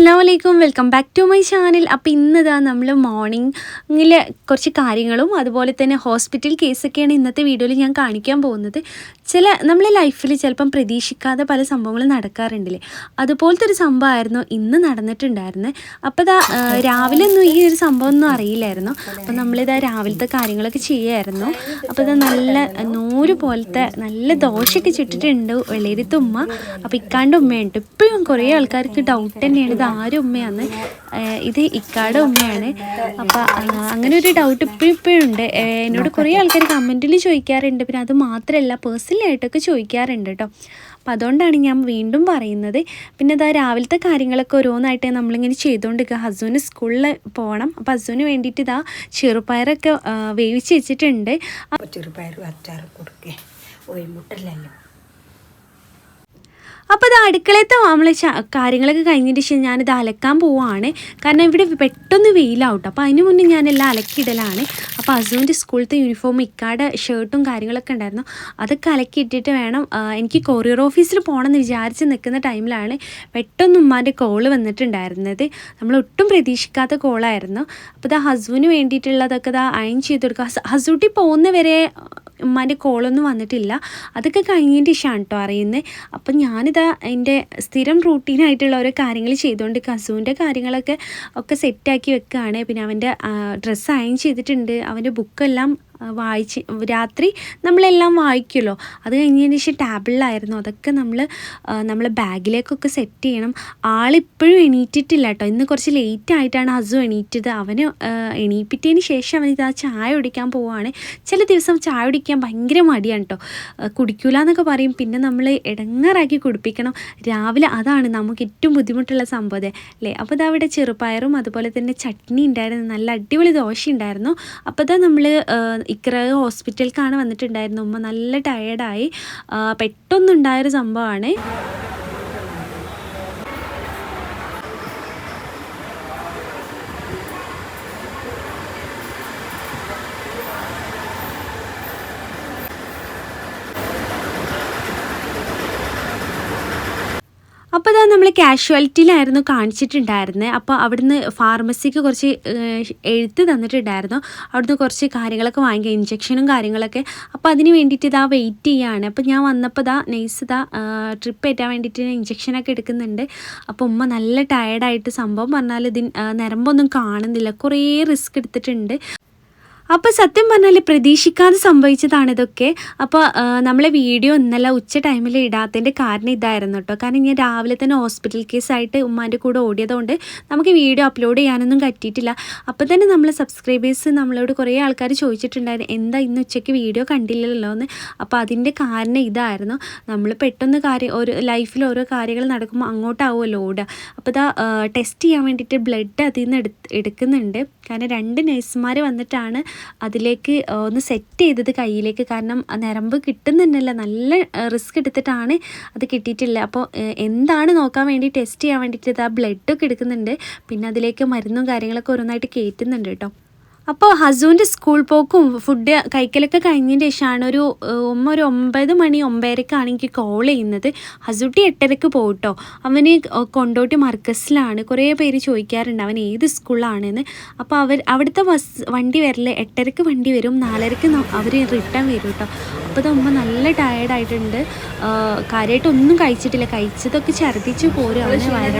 അസ്സലാമലൈക്കും, welcome back to my channel. അപ്പോൾ ഇന്നിതാ നമ്മൾ മോർണിംഗിലെ കുറച്ച് കാര്യങ്ങളും അതുപോലെ തന്നെ ഹോസ്പിറ്റൽ കേസൊക്കെയാണ് ഇന്നത്തെ വീഡിയോയിൽ ഞാൻ കാണിക്കാൻ പോകുന്നത്. നമ്മളെ ലൈഫിൽ ചിലപ്പം പ്രതീക്ഷിക്കാതെ പല സംഭവങ്ങളും നടക്കാറുണ്ടല്ലേ, അതുപോലത്തെ ഒരു സംഭവമായിരുന്നു ഇന്ന് നടന്നിട്ടുണ്ടായിരുന്നത്. അപ്പോൾ രാവിലെ ഒന്നും ഈ ഒരു സംഭവം ഒന്നും അറിയില്ലായിരുന്നു. അപ്പോൾ നമ്മളിതാ രാവിലത്തെ കാര്യങ്ങളൊക്കെ ചെയ്യായിരുന്നു. അപ്പോൾ നല്ല നൂല് പോലത്തെ നല്ല ദോശയൊക്കെ ചുട്ടിട്ടുണ്ട് വെളിയിലത്തെ ഉമ്മ. അപ്പോൾ ഇക്കാൻ്റെ ഉമ്മയുണ്ട്. ഇപ്പോഴും കുറേ ആൾക്കാർക്ക് ഡൗട്ട് തന്നെയാണ് ഇത് ആരും ഉമ്മയാന്ന്, ഇത് ഇക്കാടെ ഉമ്മയാണ്. അപ്പം അങ്ങനെ ഒരു ഡൗട്ട് ഇപ്പോഴും ഉണ്ട്. എന്നോട് കുറേ ആൾക്കാർ കമൻറ്റിൽ ചോദിക്കാറുണ്ട്, പിന്നെ അത് മാത്രമല്ല പേഴ്സണലായിട്ടൊക്കെ ചോദിക്കാറുണ്ട് കേട്ടോ. അപ്പം അതുകൊണ്ടാണ് ഞാൻ വീണ്ടും പറയുന്നത്. പിന്നെ ഇതാ രാവിലത്തെ കാര്യങ്ങളൊക്കെ ഓരോന്നായിട്ട് നമ്മളിങ്ങനെ ചെയ്തുകൊണ്ടിരിക്കുക. ഹസ്ബൻഡ് സ്കൂളിൽ പോകണം. അപ്പം ഹസ്ബൻഡിന് വേണ്ടിയിട്ട് ഇതാ ചെറുപയറൊക്കെ വേവിച്ച് വെച്ചിട്ടുണ്ട്. ചെറുപയർ അച്ചാർ കൊടുക്കേ മുട്ടല്ലല്ലോ. അപ്പോൾ ഇത് അടുക്കളത്തെ നമ്മൾ കാര്യങ്ങളൊക്കെ കഴിഞ്ഞതിന് ശേഷം ഞാനിത് അലക്കാൻ പോവുകയാണ്. കാരണം ഇവിടെ പെട്ടെന്ന് വെയിലാവട്ടെ. അപ്പോൾ അതിന് മുന്നേ ഞാനെല്ലാം അലക്കിയിടലാണ്. അപ്പോൾ ഹസ്ബൻഡ് സ്കൂളത്തെ യൂണിഫോം, ഇക്കാടെ ഷർട്ടും കാര്യങ്ങളൊക്കെ ഉണ്ടായിരുന്നു, അതൊക്കെ അലക്കിയിട്ടിട്ട് വേണം. എനിക്ക് കൊറിയർ ഓഫീസിൽ പോകണമെന്ന് വിചാരിച്ച് നിൽക്കുന്ന ടൈമിലാണ് പെട്ടെന്ന് ഉമ്മാൻ്റെ കോള് വന്നിട്ടുണ്ടായിരുന്നത്. നമ്മൾ ഒട്ടും പ്രതീക്ഷിക്കാത്ത കോളായിരുന്നു. അപ്പോൾ ഇതാ ഹസ്ബൻഡിന് വേണ്ടിയിട്ടുള്ളതൊക്കെ ഇതാ അയൺ ചെയ്ത് കൊടുക്കുക. ഹസ്ബൻഡ് പോകുന്നവരെ ഉമ്മാൻ്റെ കോളൊന്നും വന്നിട്ടില്ല. അതൊക്കെ കഴിഞ്ഞതിൻ്റെ ശേഷമാണ് കേട്ടോ അറിയുന്നത്. അപ്പം ഞാനിതാ എൻ്റെ സ്ഥിരം റൂട്ടീനായിട്ടുള്ള ഓരോ കാര്യങ്ങൾ ചെയ്തുകൊണ്ട് കസുവിൻ്റെ കാര്യങ്ങളൊക്കെ സെറ്റാക്കി വെക്കുകയാണ്. പിന്നെ അവൻ്റെ ഡ്രസ്സ് അയൺ ചെയ്തിട്ടുണ്ട്. അവൻ്റെ ബുക്കെല്ലാം വായിച്ച് രാത്രി നമ്മളെല്ലാം വായിക്കുമല്ലോ, അത് കഴിഞ്ഞതിന് ശേഷം ടാബിളിലായിരുന്നു. അതൊക്കെ നമ്മൾ ബാഗിലേക്കൊക്കെ സെറ്റ് ചെയ്യണം. ആളിപ്പോഴും എണീറ്റിട്ടില്ല കേട്ടോ. ഇന്ന് കുറച്ച് ലേറ്റായിട്ടാണ് ഹസ്ബൻഡ് എണീറ്റത്. അവന് എണീപ്പിറ്റതിന് ശേഷം അവനിതാ ചായ കുടിക്കാൻ പോവുകയാണ്. ചില ദിവസം ചായ കുടിക്കാൻ ഭയങ്കര മടിയാണ് കേട്ടോ, കുടിക്കൂല എന്നൊക്കെ പറയും. പിന്നെ നമ്മൾ ഇടങ്ങാറാക്കി കുടിപ്പിക്കണം രാവിലെ. അതാണ് നമുക്ക് ഏറ്റവും ബുദ്ധിമുട്ടുള്ള സംഭവം അല്ലേ. അപ്പോൾ ഇതാ അവിടെ ചെറുപയറും അതുപോലെ തന്നെ ചട്നി ഉണ്ടായിരുന്നു, നല്ല അടിപൊളി ദോശ ഉണ്ടായിരുന്നു. അപ്പോൾ ഇതാ നമ്മൾ ഇക്ര ഹോസ്പിറ്റലിലേക്കാണ് വന്നിട്ടുണ്ടായിരുന്നു. ഉമ്മ നല്ല ടയേർഡായി. പെട്ടെന്നുണ്ടായൊരു സംഭവമാണ്. അപ്പോൾ ഇതാ നമ്മൾ കാഷ്വാലിറ്റിയിലായിരുന്നു കാണിച്ചിട്ടുണ്ടായിരുന്നത്. അപ്പോൾ അവിടുന്ന് ഫാർമസിക്ക് കുറച്ച് എഴുത്ത് തന്നിട്ടുണ്ടായിരുന്നു. അവിടുന്ന് കുറച്ച് കാര്യങ്ങളൊക്കെ വാങ്ങിക്കുക, ഇഞ്ചക്ഷനും കാര്യങ്ങളൊക്കെ. അപ്പോൾ അതിന് വേണ്ടിയിട്ട് ഇതാ വെയിറ്റ് ചെയ്യുകയാണ്. അപ്പോൾ ഞാൻ വന്നപ്പോൾ ഇതാ നൈസ് ഇതാ ട്രിപ്പ് ഏറ്റാൻ വേണ്ടിയിട്ട് ഇഞ്ചക്ഷനൊക്കെ എടുക്കുന്നുണ്ട്. അപ്പോൾ ഉമ്മ നല്ല ടയേർഡായിട്ട്, സംഭവം പറഞ്ഞാൽ നരമ്പൊന്നും കാണുന്നില്ല, കുറേ റിസ്ക് എടുത്തിട്ടുണ്ട്. അപ്പോൾ സത്യം പറഞ്ഞാൽ പ്രതീക്ഷിക്കാതെ സംഭവിച്ചതാണ് ഇതൊക്കെ. അപ്പോൾ നമ്മളെ വീഡിയോ ഇന്നലെ ഉച്ച ടൈമിൽ ഇടാത്തതിൻ്റെ കാരണം ഇതായിരുന്നു കേട്ടോ. കാരണം ഞാൻ രാവിലെ തന്നെ ഹോസ്പിറ്റൽ കേസായിട്ട് ഉമ്മാൻ്റെ കൂടെ ഓടിയതുകൊണ്ട് നമുക്ക് വീഡിയോ അപ്ലോഡ് ചെയ്യാനൊന്നും പറ്റിയിട്ടില്ല. അപ്പോൾ തന്നെ നമ്മൾ സബ്സ്ക്രൈബേഴ്സ് നമ്മളോട് കുറേ ആൾക്കാർ ചോദിച്ചിട്ടുണ്ടായിരുന്നു, എന്താ ഇന്ന് ഉച്ചയ്ക്ക് വീഡിയോ കണ്ടില്ലല്ലോ എന്ന്. അപ്പോൾ അതിൻ്റെ കാരണം ഇതായിരുന്നു. നമ്മൾ പെട്ടെന്ന് ഒരു ലൈഫിൽ ഓരോ കാര്യങ്ങൾ നടക്കുമ്പോൾ അങ്ങോട്ടാവുമല്ലോ ഓടുക. അപ്പോൾ ഇതാ ടെസ്റ്റ് ചെയ്യാൻ വേണ്ടിയിട്ട് ബ്ലഡ് അതിൽ നിന്ന് എടുക്കുന്നുണ്ട്. കാരണം 2 നഴ്സുമാർ വന്നിട്ടാണ് അതിലേക്ക് ഒന്ന് സെറ്റ് ചെയ്തത് കയ്യിലേക്ക്. കാരണം നരമ്പ് കിട്ടുന്നുണ്ടല്ല, നല്ല റിസ്ക് എടുത്തിട്ടാണ് അത് കിട്ടിയിട്ടില്ല. അപ്പോൾ എന്താണ് നോക്കാൻ വേണ്ടി ടെസ്റ്റ് ചെയ്യാൻ വേണ്ടിയിട്ട് ആ ബ്ലഡൊക്കെ എടുക്കുന്നുണ്ട്. പിന്നെ അതിലേക്ക് മരുന്നും കാര്യങ്ങളൊക്കെ ഓരോന്നായിട്ട് കയറ്റുന്നുണ്ട് കേട്ടോ. അപ്പോൾ ഹസ്ബൻഡ് സ്കൂൾ പോക്കും ഫുഡ് കഴിക്കലൊക്കെ കഴിഞ്ഞതിന് ശേഷമാണ് ഒരു 9 മണി 9:30 എനിക്ക് കോൾ ചെയ്യുന്നത്. ഹസ്ബൻഡ് 8:30 പോകട്ടോ. അവന് കൊണ്ടോട്ടി മർക്കസിലാണ്. കുറേ പേര് ചോദിക്കാറുണ്ട് അവൻ ഏത് സ്കൂളിലാണെന്ന്. അപ്പോൾ അവിടുത്തെ വണ്ടി വരല് 8:30 വണ്ടി വരും, 4:30 അവർ റിട്ടേൺ വരും കേട്ടോ. അപ്പോൾ ഉമ്മ നല്ല ടയേർഡായിട്ടുണ്ട്. കാര്യമായിട്ടൊന്നും കഴിച്ചിട്ടില്ല, കഴിച്ചതൊക്കെ ഛർദ്ദിച്ച് പോരും. അവന്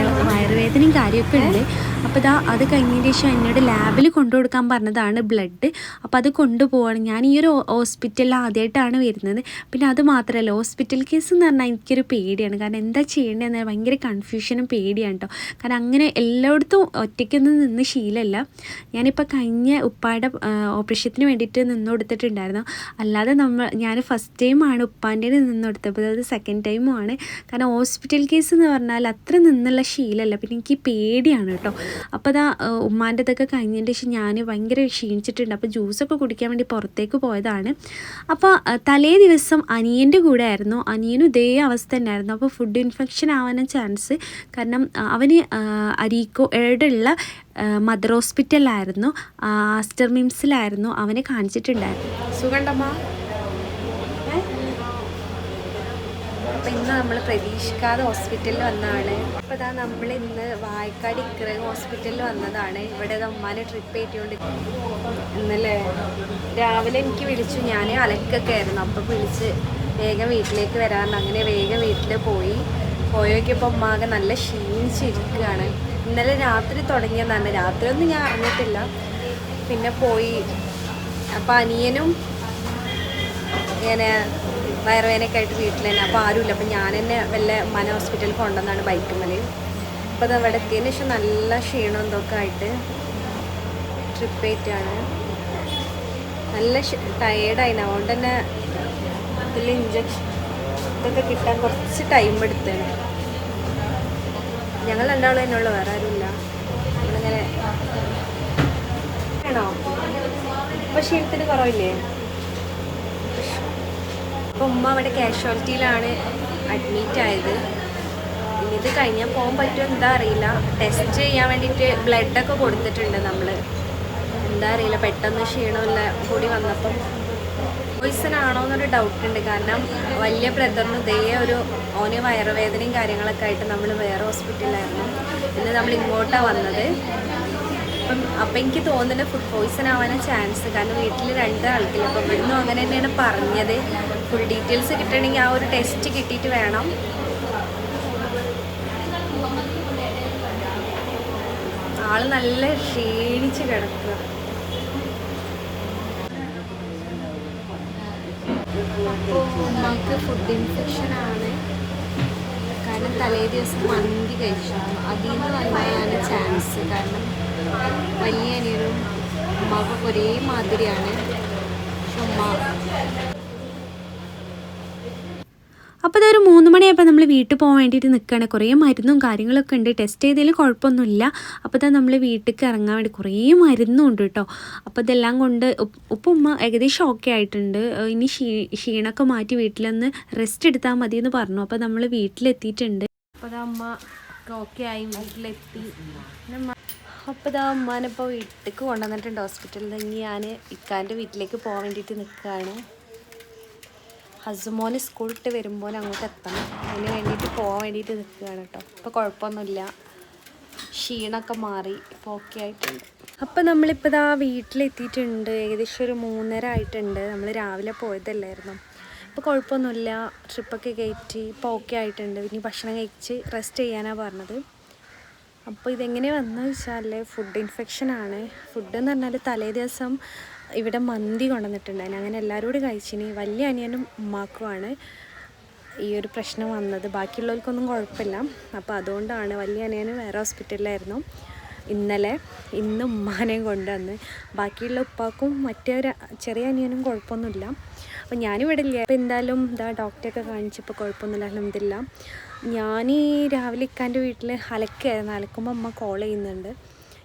വയറുവേദനയും കാര്യമൊക്കെ ഉണ്ട്. അപ്പോൾ അത് കഴിഞ്ഞതിന് ശേഷം എന്നോട് ലാബിൽ കൊണ്ടുകൊടുക്കാൻ പറഞ്ഞതാണ് ബ്ലഡ്. അപ്പോൾ അത് കൊണ്ടുപോവാണ്. ഞാൻ ഈ ഒരു ഹോസ്പിറ്റലിൽ ആദ്യമായിട്ടാണ് വരുന്നത്. പിന്നെ അത് മാത്രമല്ല, ഹോസ്പിറ്റൽ കേസ് എന്ന് പറഞ്ഞാൽ എനിക്കൊരു പേടിയാണ്. കാരണം എന്താ ചെയ്യേണ്ടതെന്ന് ഭയങ്കര കൺഫ്യൂഷനും പേടിയാണ് കേട്ടോ. കാരണം അങ്ങനെ എല്ലായിടത്തും ഒറ്റയ്ക്കൊന്നും നിന്ന് ശീലമല്ല. ഞാനിപ്പോൾ കഴിഞ്ഞ ഉപ്പായുടെ ഓപ്പറേഷത്തിന് വേണ്ടിയിട്ട് നിന്ന് കൊടുത്തിട്ടുണ്ടായിരുന്നു. അല്ലാതെ ഞാൻ ഫസ്റ്റ് ടൈമാണ് ഉപ്പാൻ്റെ നിന്ന് കൊടുത്തത്, അത് സെക്കൻഡ് ടൈമുമാണ്. കാരണം ഹോസ്പിറ്റൽ കേസ് എന്ന് പറഞ്ഞാൽ അത്ര നിന്നുള്ള ശീലമല്ല. പിന്നെ എനിക്ക് പേടിയാണ് കേട്ടോ. അപ്പോൾ ഉമ്മാൻ്റെ ഇതൊക്കെ കഴിഞ്ഞതിന് ശേഷം ഞാൻ ഭയങ്കര ക്ഷീണിച്ചിട്ടുണ്ട്. അപ്പോൾ ജ്യൂസൊക്കെ കുടിക്കാൻ വേണ്ടി പുറത്തേക്ക് പോയതാണ്. അപ്പോൾ തലേ ദിവസം അനിയൻ്റെ കൂടെ ആയിരുന്നു. അനിയനും ഇതേ അവസ്ഥ തന്നെയായിരുന്നു. അപ്പോൾ ഫുഡ് ഇൻഫെക്ഷൻ ആവാനും ചാൻസ്. കാരണം അവന് അരീക്കോടുള്ള മദർ ഹോസ്പിറ്റലിലായിരുന്നു, ആസ്റ്റർ മിംസിലായിരുന്നു അവനെ കാണിച്ചിട്ടുണ്ടായിരുന്നു. സുഖണ്ടമ്മ അപ്പോൾ ഇന്ന് നമ്മൾ പ്രതീക്ഷിക്കാതെ ഹോസ്പിറ്റലിൽ വന്നതാണ്. അപ്പോൾ ഇതാ നമ്മൾ ഇന്ന് വായക്കാട് ഇക്കറ ഹോസ്പിറ്റലിൽ വന്നതാണ്. ഇവിടെ ഉമ്മാനെ ട്രിപ്പ് കയറ്റിക്കൊണ്ട് ഇന്നലെ രാവിലെ എനിക്ക് വിളിച്ചു. ഞാൻ അലക്കൊക്കെ ആയിരുന്നു. അപ്പോൾ വിളിച്ച് വേഗം വീട്ടിലേക്ക് വരാറുണ്ട്. അങ്ങനെ വേഗം വീട്ടിൽ പോയോക്കിയപ്പോൾ ഉമ്മാകെ നല്ല ക്ഷീണിച്ചിരിക്കുകയാണ്. ഇന്നലെ രാത്രി തുടങ്ങിയതാണ്. രാത്രിയൊന്നും ഞാൻ അറിഞ്ഞിട്ടില്ല. പിന്നെ പോയി. അപ്പോൾ അനിയനും ഇങ്ങനെ വയറുവേനൊക്കെ ആയിട്ട് വീട്ടിൽ തന്നെ. അപ്പോൾ ആരുമില്ല. അപ്പോൾ ഞാൻ തന്നെ വല്ല ഉമ്മാനെ ഹോസ്പിറ്റലിൽ കൊണ്ടുവന്നാണ് ബൈക്കുമ്മൽ. അപ്പോൾ അത് അവിടെ എത്തിയതിന് ശേഷം നല്ല ക്ഷീണം എന്തൊക്കെ ആയിട്ട് ട്രിപ്പ് ആയിട്ടാണ്. നല്ല ടയേർഡായിന്. അതുകൊണ്ട് തന്നെ ഇതിൽ ഇഞ്ചക്ഷൻ ഇതൊക്കെ കിട്ടാൻ കുറച്ച് ടൈം എടുത്താണ്. ഞങ്ങൾ രണ്ടാളും തന്നെ ഉള്ളു, വേറെ ആരുമില്ല. നമ്മളിങ്ങനെ ആണോ ഇപ്പോൾ ക്ഷീണത്തിന് കുറവില്ലേ? അപ്പോൾ ഉമ്മ അവിടെ കാഷ്വാലിറ്റിയിലാണ് അഡ്മിറ്റ് ആയത്. ഇനി ഇത് കഴിഞ്ഞാൽ പോകാൻ പറ്റുമോ എന്താ അറിയില്ല. ടെസ്റ്റ് ചെയ്യാൻ വേണ്ടിയിട്ട് ബ്ലഡൊക്കെ കൊടുത്തിട്ടുണ്ട് നമ്മൾ. എന്താ അറിയില്ല, പെട്ടെന്ന് ക്ഷീണമില്ല കൂടി വന്നപ്പം പോയിസൺ ആണോ എന്നൊരു ഡൗട്ടുണ്ട്. കാരണം വലിയ ബ്രദറിന് ഇതേ ഓന് വയറുവേദനയും കാര്യങ്ങളൊക്കെ ആയിട്ട് നമ്മൾ വേറെ ഹോസ്പിറ്റലിലായിരുന്നു. പിന്നെ നമ്മൾ ഇങ്ങോട്ടാണ് വന്നത്. അപ്പം എനിക്ക് തോന്നുന്നുണ്ട് ഫുഡ് പോയിസൺ ആവാനാണ് ചാൻസ്. കാരണം വീട്ടിൽ 2 ആൾക്കില്ല. അപ്പോൾ ഇവിടുന്ന് അങ്ങനെ തന്നെയാണ് പറഞ്ഞത്. ഫുൾ ഡീറ്റെയിൽസ് കിട്ടണമെങ്കിൽ ആ ഒരു ടെസ്റ്റ് കിട്ടിയിട്ട് വേണം. ആള് നല്ല ക്ഷീണിച്ച് കിടക്കുക. അപ്പോൾ ഉമ്മക്ക് ഫുഡ് ഇൻഫെക്ഷനാണ്. കാരണം തലേ ദിവസം മന്തി കഴിച്ചു. അതിൽ നിന്ന് വന്നതാണ് ചാൻസ്. കാരണം വലിയ അനിയനും ഉമ്മാക്കൊക്കെ ഒരേ മാതിരിയാണ്. അപ്പോൾ ഇതൊരു 3 മണിയായപ്പോൾ നമ്മൾ വീട്ടിൽ പോകാൻ വേണ്ടിയിട്ട് നിൽക്കുകയാണ്. കുറേ മരുന്നും കാര്യങ്ങളൊക്കെ ഉണ്ട്. ടെസ്റ്റ് ചെയ്തതിൽ കുഴപ്പമൊന്നുമില്ല. അപ്പോൾ ഇതാ നമ്മൾ വീട്ടിലേക്ക് ഇറങ്ങാൻ വേണ്ടി കുറേ മരുന്നും ഉണ്ട് കേട്ടോ. അപ്പോൾ ഇതെല്ലാം കൊണ്ട് ഉമ്മ ഏകദേശം ഓക്കെ ആയിട്ടുണ്ട്. ഇനി ക്ഷീണമൊക്കെ മാറ്റി വീട്ടിലൊന്ന് റെസ്റ്റ് എടുത്താൽ മതി എന്ന് പറഞ്ഞു. അപ്പോൾ നമ്മൾ വീട്ടിലെത്തിയിട്ടുണ്ട്. അപ്പോൾ ഇതാ അമ്മ ഓക്കെ ആയി വീട്ടിലെത്തി. അപ്പോൾ ഇതാ ഉമ്മാനിപ്പോൾ വീട്ടിലേക്ക് കൊണ്ടുവന്നിട്ടുണ്ട് ഹോസ്പിറ്റലിൽ നിന്ന്. ഇനി ഞാൻ ഇക്കാൻ്റെ വീട്ടിലേക്ക് പോകാൻ വേണ്ടിയിട്ട് നിൽക്കുകയാണ്. ഹസ്മോന് സ്കൂളിട്ട് വരുമ്പോൾ അങ്ങോട്ട് എത്തണം. അതിന് വേണ്ടിയിട്ട് പോകാൻ വേണ്ടിയിട്ട് നിൽക്കുകയാണ് കേട്ടോ. ഇപ്പോൾ കുഴപ്പമൊന്നുമില്ല, ക്ഷീണമൊക്കെ മാറി, ഇപ്പോൾ ഓക്കെ ആയിട്ടുണ്ട്. അപ്പോൾ നമ്മളിപ്പോൾ ഇതാ വീട്ടിലെത്തിയിട്ടുണ്ട്. ഏകദേശം ഒരു 3:30 ആയിട്ടുണ്ട്. നമ്മൾ രാവിലെ പോയതല്ലായിരുന്നു. ഇപ്പോൾ കുഴപ്പമൊന്നുമില്ല, ട്രിപ്പൊക്കെ കയറ്റി ഇപ്പോൾ ഓക്കെ ആയിട്ടുണ്ട്. ഇനി ഭക്ഷണം കഴിച്ച് റെസ്റ്റ് ചെയ്യാനാണ് പറഞ്ഞത്. അപ്പോൾ ഇതെങ്ങനെ വന്നു വെച്ചാൽ ഫുഡ് ഇൻഫെക്ഷനാണ്. ഫുഡ് എന്ന് പറഞ്ഞാൽ തലേ ദിവസം ഇവിടെ മന്തി കൊണ്ടുവന്നിട്ടുണ്ടായിരുന്നു. അങ്ങനെ എല്ലാവരും കൂടി കഴിച്ചിനി. വലിയ അനിയനും ഉമ്മാക്കുമാണ് ഈ ഒരു പ്രശ്നം വന്നത്. ബാക്കിയുള്ളവർക്കൊന്നും കുഴപ്പമില്ല. അപ്പോൾ അതുകൊണ്ടാണ്. വലിയ അനിയനും വേറെ ഹോസ്പിറ്റലിലായിരുന്നു ഇന്ന് ഉമ്മാനെയും കൊണ്ടുവന്ന്. ബാക്കിയുള്ള ഉപ്പാക്കും മറ്റേ ചെറിയ അനിയനും കുഴപ്പമൊന്നുമില്ല. അപ്പോൾ ഞാനിവിടെ ഇല്ല. അപ്പോൾ എന്തായാലും ഇതാ ഡോക്ടറെയൊക്കെ കാണിച്ചപ്പോൾ കുഴപ്പമൊന്നുമില്ല, അൽഹംദുലില്ലാ. ഞാൻ രാവിലെ ഇക്കാൻ്റെ വീട്ടിൽ അലക്കായിരുന്നു. അലക്കുമ്പോൾ അമ്മ കോൾ ചെയ്യുന്നുണ്ട്,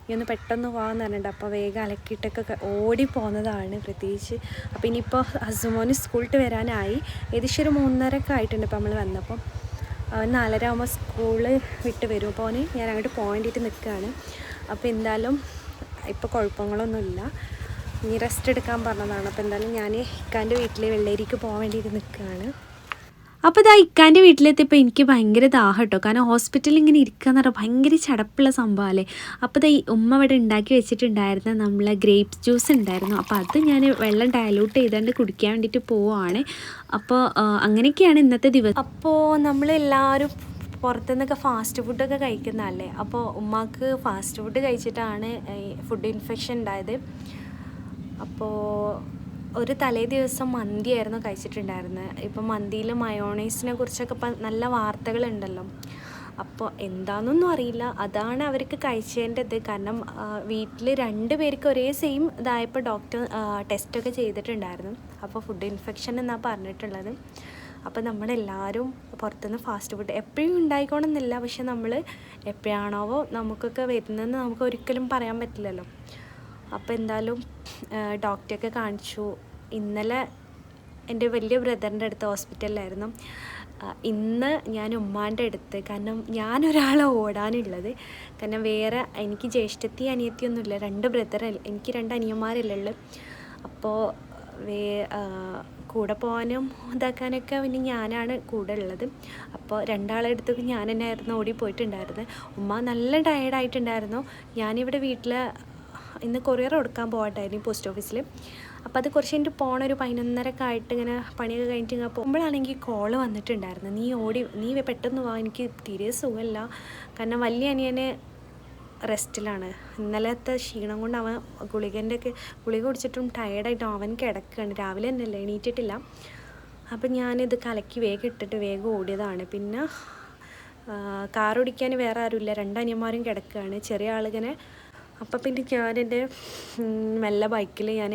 ഈ ഒന്ന് പെട്ടെന്ന് പോകാമെന്ന് പറഞ്ഞിട്ടുണ്ട്. അപ്പോൾ വേഗം അലക്കിയിട്ടൊക്കെ ഓടി പോകുന്നതാണ് പ്രത്യേകിച്ച്. അപ്പോൾ ഇനിയിപ്പോൾ ഹസ്മോന് സ്കൂളിട്ട് വരാനായി. ഏകദേശം ഒരു 3:30 ആയിട്ടുണ്ട്. ഇപ്പോൾ നമ്മൾ വന്നപ്പോൾ 4:30 ആകുമ്പോൾ സ്കൂള് വിട്ട് വരും. അപ്പോൾ ഞാൻ അങ്ങോട്ട് പോകാൻ വേണ്ടിയിട്ട് നിൽക്കുകയാണ്. അപ്പോൾ എന്തായാലും ഇപ്പോൾ കുഴപ്പങ്ങളൊന്നുമില്ല. ഇനി റെസ്റ്റ് എടുക്കാൻ പറഞ്ഞതാണ്. അപ്പോൾ എന്തായാലും ഞാൻ ഇക്കാൻ്റെ വീട്ടിൽ വെള്ളേരിക്ക് പോകാൻ വേണ്ടിയിട്ട് നിൽക്കുകയാണ്. അപ്പോൾ ഇതാ ഇക്കാൻ്റെ വീട്ടിലെത്തിയപ്പോൾ എനിക്ക് ഭയങ്കര ദാഹം കേട്ടോ. കാരണം ഹോസ്പിറ്റലിൽ ഇങ്ങനെ ഇരിക്കുക എന്ന് പറഞ്ഞാൽ ഭയങ്കര ചടപ്പുള്ള സംഭവമല്ലേ. അപ്പോൾ ഇതാ ഉമ്മ ഇവിടെ ഉണ്ടാക്കി വെച്ചിട്ടുണ്ടായിരുന്ന നമ്മളെ ഗ്രേപ്സ് ജ്യൂസ് ഉണ്ടായിരുന്നു. അപ്പോൾ അത് ഞാൻ വെള്ളം ഡയലൂട്ട് ചെയ്തുകൊണ്ട് കുടിക്കാൻ വേണ്ടിയിട്ട് പോവുകയാണ്. അപ്പോൾ അങ്ങനെയൊക്കെയാണ് ഇന്നത്തെ ദിവസം. അപ്പോൾ നമ്മളെല്ലാവരും പുറത്തുനിന്നൊക്കെ ഫാസ്റ്റ് ഫുഡൊക്കെ കഴിക്കുന്നതല്ലേ. അപ്പോൾ ഉമ്മാക്ക് ഫാസ്റ്റ് ഫുഡ് കഴിച്ചിട്ടാണ് ഫുഡ് ഇൻഫെക്ഷൻ ഉണ്ടായത്. അപ്പോൾ ഒരു തലേ ദിവസം മന്തിയായിരുന്നു കഴിച്ചിട്ടുണ്ടായിരുന്നത്. ഇപ്പം മന്തിയിൽ മയോണൈസിനെ കുറിച്ചൊക്കെ ഇപ്പം നല്ല വാർത്തകളുണ്ടല്ലോ. അപ്പോൾ എന്താണെന്നൊന്നും അറിയില്ല, അതാണ് അവർക്ക് കഴിച്ചതിൻ്റെത്. കാരണം വീട്ടിൽ 2 പേർക്ക് ഒരേ സെയിം ഇതായപ്പോൾ ഡോക്ടർ ടെസ്റ്റൊക്കെ ചെയ്തിട്ടുണ്ടായിരുന്നു. അപ്പോൾ ഫുഡ് ഇൻഫെക്ഷൻ എന്നാണ് പറഞ്ഞിട്ടുള്ളത്. അപ്പോൾ നമ്മളെല്ലാവരും പുറത്തുനിന്ന് ഫാസ്റ്റ് ഫുഡ് എപ്പോഴും ഉണ്ടായിക്കോണമെന്നില്ല. പക്ഷെ നമ്മൾ എപ്പോഴാണോ നമുക്കൊക്കെ വരുന്നതെന്ന് നമുക്ക് ഒരിക്കലും പറയാൻ പറ്റില്ലല്ലോ. അപ്പോൾ എന്തായാലും ഡോക്ടറെയൊക്കെ കാണിച്ചു. ഇന്നലെ എൻ്റെ വലിയ ബ്രദറിൻ്റെ അടുത്ത് ഹോസ്പിറ്റലിലായിരുന്നു. ഇന്ന് ഞാൻ ഉമ്മാൻ്റെ അടുത്ത്. കാരണം ഞാനൊരാളെ ഓടാനുള്ളത്. കാരണം വേറെ എനിക്ക് ജ്യേഷ്ഠത്തി അനിയത്തിയൊന്നുമില്ല. 2 ബ്രദർ, എനിക്ക് 2 അനിയന്മാരല്ലേ ഉള്ളു. അപ്പോൾ കൂടെ പോകാനും ഇതാക്കാനൊക്കെ പിന്നെ ഞാനാണ് കൂടെ ഉള്ളത്. അപ്പോൾ രണ്ടാളെടുത്തൊക്കെ ഞാൻ തന്നെ ആയിരുന്നു ഓടി പോയിട്ടുണ്ടായിരുന്നത്. ഉമ്മ നല്ല ടയേർഡായിട്ടുണ്ടായിരുന്നു. ഞാനിവിടെ വീട്ടിൽ ഇന്ന് കൊറിയർ കൊടുക്കാൻ പോകട്ടായിരുന്നു പോസ്റ്റ് ഓഫീസിൽ. അപ്പോൾ അത് കുറച്ച് കഴിഞ്ഞിട്ട് പോകണം, ഒരു 11:30 ആയിട്ട് ഇങ്ങനെ പണിയൊക്കെ കഴിഞ്ഞിട്ട് ഇങ്ങനെ പോകുമ്പോഴാണെങ്കിൽ കോള് വന്നിട്ടുണ്ടായിരുന്നു, നീ പെട്ടെന്ന് വാ, എനിക്ക് തീരെ സുഖമില്ല. കാരണം വലിയ അനിയന് റെസ്റ്റിലാണ്. ഇന്നലത്തെ ക്ഷീണം കൊണ്ട് അവൻ ഗുളിക കുടിച്ചിട്ടും ടയേർഡായിട്ടും അവൻ കിടക്കുകയാണ്. രാവിലെ തന്നെയല്ല, എണീറ്റിട്ടില്ല. അപ്പം ഞാനിത് കലക്കി വേഗം ഇട്ടിട്ട് വേഗം ഓടിയതാണ്. പിന്നെ കാർ ഓടിക്കാൻ വേറെ ആരുമില്ല, 2 അനിയന്മാരും കിടക്കുകയാണ്, ചെറിയ ആളിങ്ങനെ. അപ്പം പിന്നെ ഞാനെൻ്റെ മെല്ലെ ബൈക്കിൽ ഞാൻ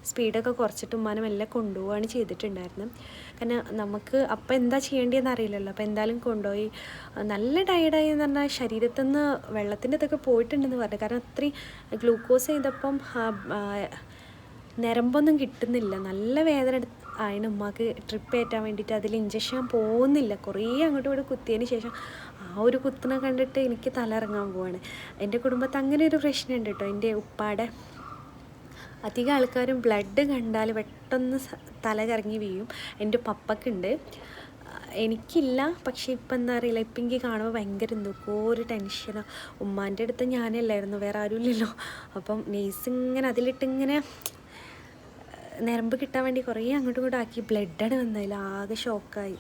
സ്പീഡൊക്കെ കുറച്ചിട്ട് ഉമ്മാനെ മെല്ലെ കൊണ്ടുപോവുകയാണ് ചെയ്തിട്ടുണ്ടായിരുന്നത്. കാരണം നമുക്ക് അപ്പം എന്താ ചെയ്യേണ്ടതെന്ന് അറിയില്ലല്ലോ. അപ്പോൾ എന്തായാലും കൊണ്ടുപോയി. നല്ല ടയേർഡായി എന്ന് പറഞ്ഞാൽ ശരീരത്തിൽ നിന്ന് വെള്ളത്തിൻ്റെ ഇതൊക്കെ പോയിട്ടുണ്ടെന്ന് പറഞ്ഞു. കാരണം അത്രയും ഗ്ലൂക്കോസ് ചെയ്തപ്പം നരമ്പൊന്നും കിട്ടുന്നില്ല, നല്ല വേദന ആയിന് ഉമ്മാക്ക്. ട്രിപ്പ് കയറ്റാൻ വേണ്ടിയിട്ട് അതിൽ ഇഞ്ചക്ഷൻ പോകുന്നില്ല. കുറേ അങ്ങോട്ടും ഇവിടെ കുത്തിയതിന് ശേഷം ആ ഒരു കുത്തിനെ കണ്ടിട്ട് എനിക്ക് തല ഇറങ്ങാൻ പോവാണ്. എൻ്റെ കുടുംബത്ത് അങ്ങനെ ഒരു പ്രശ്നമുണ്ട് കേട്ടോ. എൻ്റെ ഉപ്പാടെ അധികം ആൾക്കാരും ബ്ലഡ് കണ്ടാൽ പെട്ടെന്ന് തല കറങ്ങി വീഴും. എൻ്റെ പപ്പക്കുണ്ട്, എനിക്കില്ല. പക്ഷേ ഇപ്പം എന്താ അറിയില്ല, ഇപ്പം എനിക്ക് കാണുമ്പോൾ ഭയങ്കര എന്തൊക്കെയോ ഒരു ടെൻഷനാണ്. ഉമ്മാൻ്റെ അടുത്ത് ഞാനല്ലായിരുന്നു, വേറെ ആരുമില്ലല്ലോ. അപ്പം നെയ്സ് ഇങ്ങനെ അതിലിട്ടിങ്ങനെ നരമ്പ് കിട്ടാൻ വേണ്ടി കുറേ അങ്ങോട്ടും ഇങ്ങോട്ടും ആക്കി ബ്ലഡാണ് വന്നതിൽ ആകെ ഷോക്കായി.